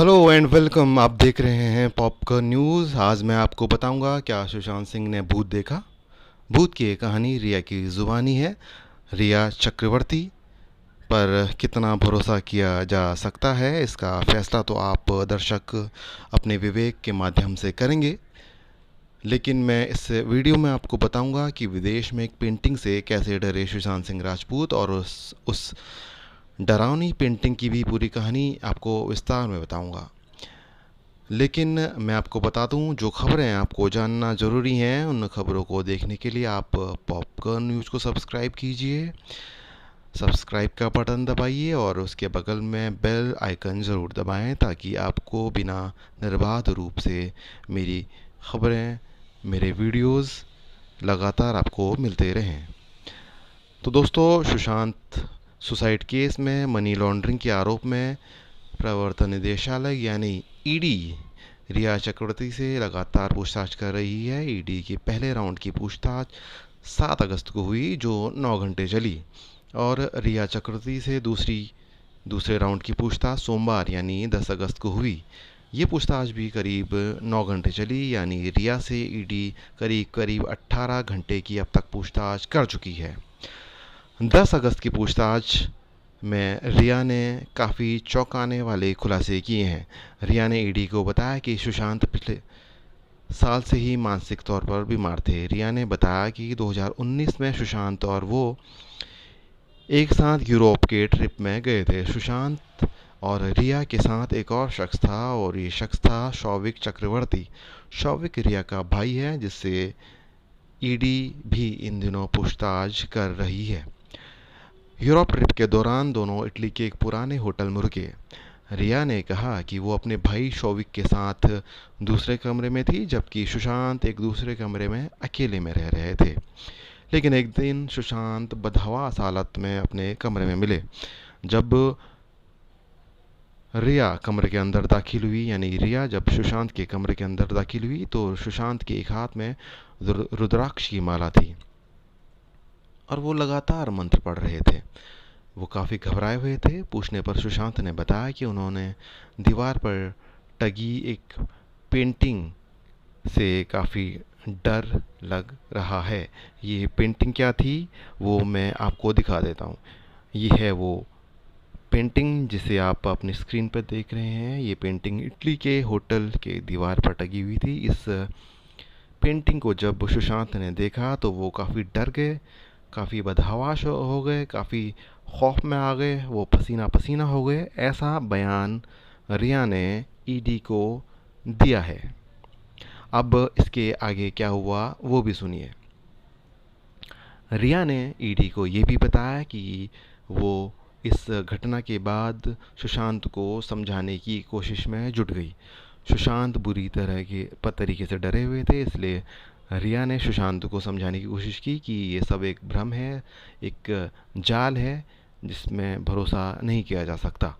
Hello and welcome. आप देख रहे हैं पॉपकॉर्न न्यूज़। आज मैं आपको बताऊंगा क्या सुशांत सिंह ने भूत देखा। भूत की ये कहानी रिया की ज़ुबानी है। रिया चक्रवर्ती पर कितना भरोसा किया जा सकता है, इसका फैसला तो आप दर्शक अपने विवेक के माध्यम से करेंगे। लेकिन मैं इस वीडियो में आपको बताऊंगा कि विदेश में एक पेंटिंग से कैसे डरे सुशांत सिंह राजपूत, और उस डरावनी पेंटिंग की भी पूरी कहानी आपको विस्तार में बताऊंगा। लेकिन मैं आपको बता दूं, जो खबरें आपको जानना ज़रूरी हैं उन खबरों को देखने के लिए आप पॉपकॉर्न न्यूज़ को सब्सक्राइब कीजिए। सब्सक्राइब का बटन दबाइए और उसके बगल में बेल आइकन ज़रूर दबाएं, ताकि आपको बिना निर्बाध रूप से मेरी खबरें, मेरे वीडियोस लगातार आपको मिलते रहें। तो दोस्तों, सुशांत सुसाइड केस में मनी लॉन्ड्रिंग के आरोप में प्रवर्तन निदेशालय यानी ईडी रिया चक्रवर्ती से लगातार पूछताछ कर रही है। ईडी के पहले राउंड की पूछताछ 7 अगस्त को हुई, जो 9 घंटे चली, और रिया चक्रवर्ती से दूसरे राउंड की पूछताछ सोमवार यानी 10 अगस्त को हुई। ये पूछताछ भी करीब 9 घंटे चली, यानी रिया से ईडी करीब करीब 18 घंटे की अब तक पूछताछ कर चुकी है। 10 अगस्त की पूछताछ में रिया ने काफ़ी चौंकाने वाले खुलासे किए हैं। रिया ने ईडी को बताया कि सुशांत पिछले साल से ही मानसिक तौर पर बीमार थे। रिया ने बताया कि 2019 में सुशांत और वो एक साथ यूरोप के ट्रिप में गए थे। सुशांत और रिया के साथ एक और शख्स था, और ये शख्स था शौविक चक्रवर्ती। शौविक रिया का भाई है, जिससे ईडी भी इन दिनों पूछताछ कर रही है। यूरोप ट्रिप के दौरान दोनों इटली के एक पुराने होटल में रुके। रिया ने कहा कि वो अपने भाई शौविक के साथ दूसरे कमरे में थी, जबकि सुशांत एक दूसरे कमरे में अकेले में रह रहे थे। लेकिन एक दिन सुशांत बदहवास हालत में अपने कमरे में मिले। जब रिया कमरे के अंदर दाखिल हुई, यानी रिया जब सुशांत के कमरे के अंदर दाखिल हुई, तो सुशांत के एक हाथ में रुद्राक्ष की माला थी और वो लगातार मंत्र पढ़ रहे थे। वो काफ़ी घबराए हुए थे। पूछने पर सुशांत ने बताया कि उन्होंने दीवार पर टंगी एक पेंटिंग से काफ़ी डर लग रहा है। ये पेंटिंग क्या थी वो मैं आपको दिखा देता हूँ। ये है वो पेंटिंग जिसे आप अपनी स्क्रीन पर देख रहे हैं। ये पेंटिंग इटली के होटल के दीवार पर टंगी हुई थी। इस पेंटिंग को जब सुशांत ने देखा तो वो काफ़ी डर गए, काफ़ी बदहवास हो गए, काफ़ी खौफ में आ गए, वो पसीना पसीना हो गए। ऐसा बयान रिया ने ईडी को दिया है। अब इसके आगे क्या हुआ वो भी सुनिए। रिया ने ईडी को ये भी बताया कि वो इस घटना के बाद सुशांत को समझाने की कोशिश में जुट गई। सुशांत बुरी तरीके से डरे हुए थे, इसलिए रिया ने सुशांत को समझाने की कोशिश की कि ये सब एक भ्रम है, एक जाल है जिसमें भरोसा नहीं किया जा सकता।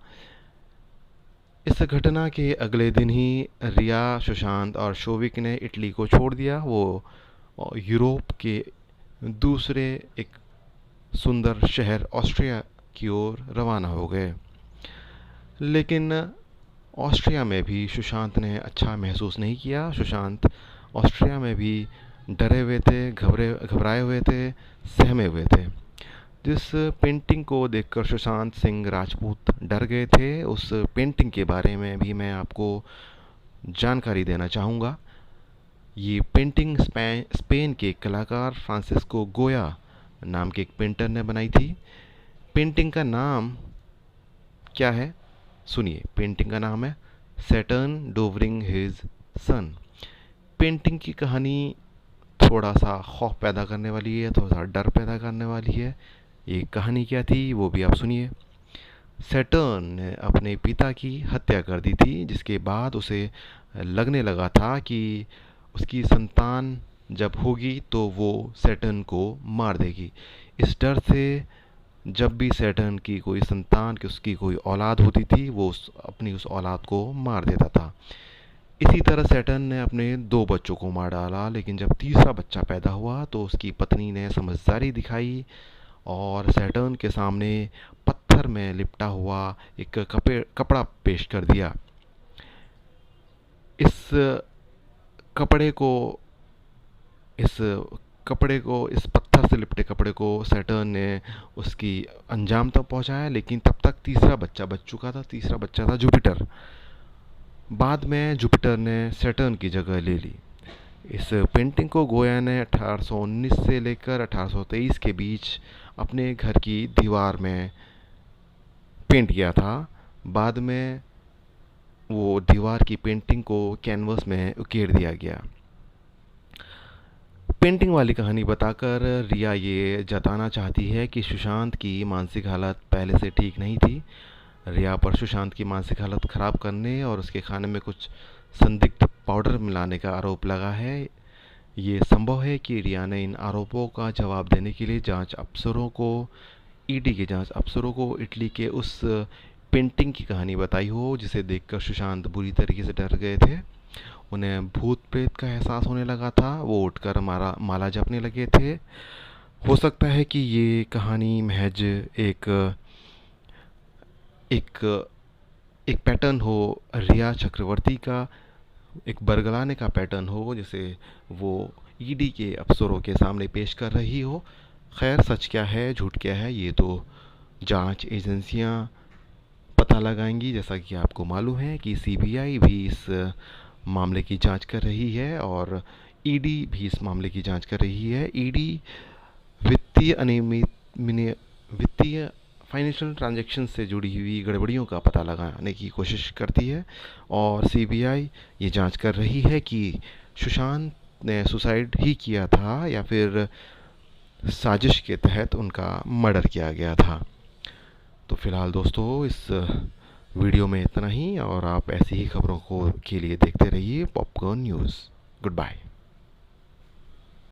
इस घटना के अगले दिन ही रिया, सुशांत और शोविक ने इटली को छोड़ दिया। वो यूरोप के दूसरे एक सुंदर शहर ऑस्ट्रिया की ओर रवाना हो गए। लेकिन ऑस्ट्रिया में भी सुशांत ने अच्छा महसूस नहीं किया। सुशांत ऑस्ट्रिया में भी डरे हुए थे, घबराए हुए थे, सहमे हुए थे। जिस पेंटिंग को देखकर सुशांत सिंह राजपूत डर गए थे, उस पेंटिंग के बारे में भी मैं आपको जानकारी देना चाहूँगा। ये पेंटिंग स्पेन के कलाकार फ्रांसिस्को गोया नाम के एक पेंटर ने बनाई थी। पेंटिंग का नाम क्या है सुनिए। पेंटिंग का नाम है सैटर्न डोवरिंग हिज सन। पेंटिंग की कहानी थोड़ा सा खौफ पैदा करने वाली है, थोड़ा सा डर पैदा करने वाली है। ये कहानी क्या थी वो भी आप सुनिए। सैटर्न ने अपने पिता की हत्या कर दी थी, जिसके बाद उसे लगने लगा था कि उसकी संतान जब होगी तो वो सैटर्न को मार देगी। इस डर से जब भी सैटर्न की कोई संतान, कि उसकी कोई औलाद होती थी, वो अपनी उस औलाद को मार देता था। इसी तरह सैटर्न ने अपने 2 बच्चों को मार डाला, लेकिन जब तीसरा बच्चा पैदा हुआ तो उसकी पत्नी ने समझदारी दिखाई और सैटर्न के सामने पत्थर में लिपटा हुआ एक कपड़ा पेश कर दिया। इस कपड़े को इस इस पत्थर से लिपटे कपड़े को सैटर्न ने उसकी अंजाम तक पहुंचाया, लेकिन तब तक तीसरा बच्चा बच चुका था। तीसरा बच्चा था जुपिटर। बाद में जुपिटर ने सैटर्न की जगह ले ली। इस पेंटिंग को गोया ने 1819 से लेकर 1823 के बीच अपने घर की दीवार में पेंट किया था। बाद में वो दीवार की पेंटिंग को कैनवस में उकेर दिया गया। पेंटिंग वाली कहानी बताकर रिया ये जताना चाहती है कि सुशांत की मानसिक हालत पहले से ठीक नहीं थी। रिया पर सुशांत की मानसिक हालत ख़राब करने और उसके खाने में कुछ संदिग्ध पाउडर मिलाने का आरोप लगा है। ये संभव है कि रिया ने इन आरोपों का जवाब देने के लिए ईडी के जांच अफसरों को इटली के उस पेंटिंग की कहानी बताई हो जिसे देखकर सुशांत बुरी तरीके से डर गए थे। उन्हें भूत प्रेत का एहसास होने लगा था। वो उठकर माला जपने लगे थे। हो सकता है कि ये कहानी महज एक एक एक पैटर्न हो, रिया चक्रवर्ती का एक बरगलाने का पैटर्न हो, जिसे वो ईडी के अफसरों के सामने पेश कर रही हो। खैर, सच क्या है झूठ क्या है ये तो जांच एजेंसियां पता लगाएंगी। जैसा कि आपको मालूम है कि सीबीआई भी इस मामले की जांच कर रही है और ईडी भी इस मामले की जांच कर रही है। ईडी वित्तीय अनियमित वित्तीय फाइनेंशियल ट्रांजैक्शन से जुड़ी हुई गड़बड़ियों का पता लगाने की कोशिश करती है और सीबीआई ये जांच कर रही है कि सुशांत ने सुसाइड ही किया था या फिर साजिश के तहत उनका मर्डर किया गया था। तो फिलहाल दोस्तों, इस वीडियो में इतना ही और आप ऐसी ही खबरों के लिए देखते रहिए पॉपकॉर्न न्यूज़। Good bye.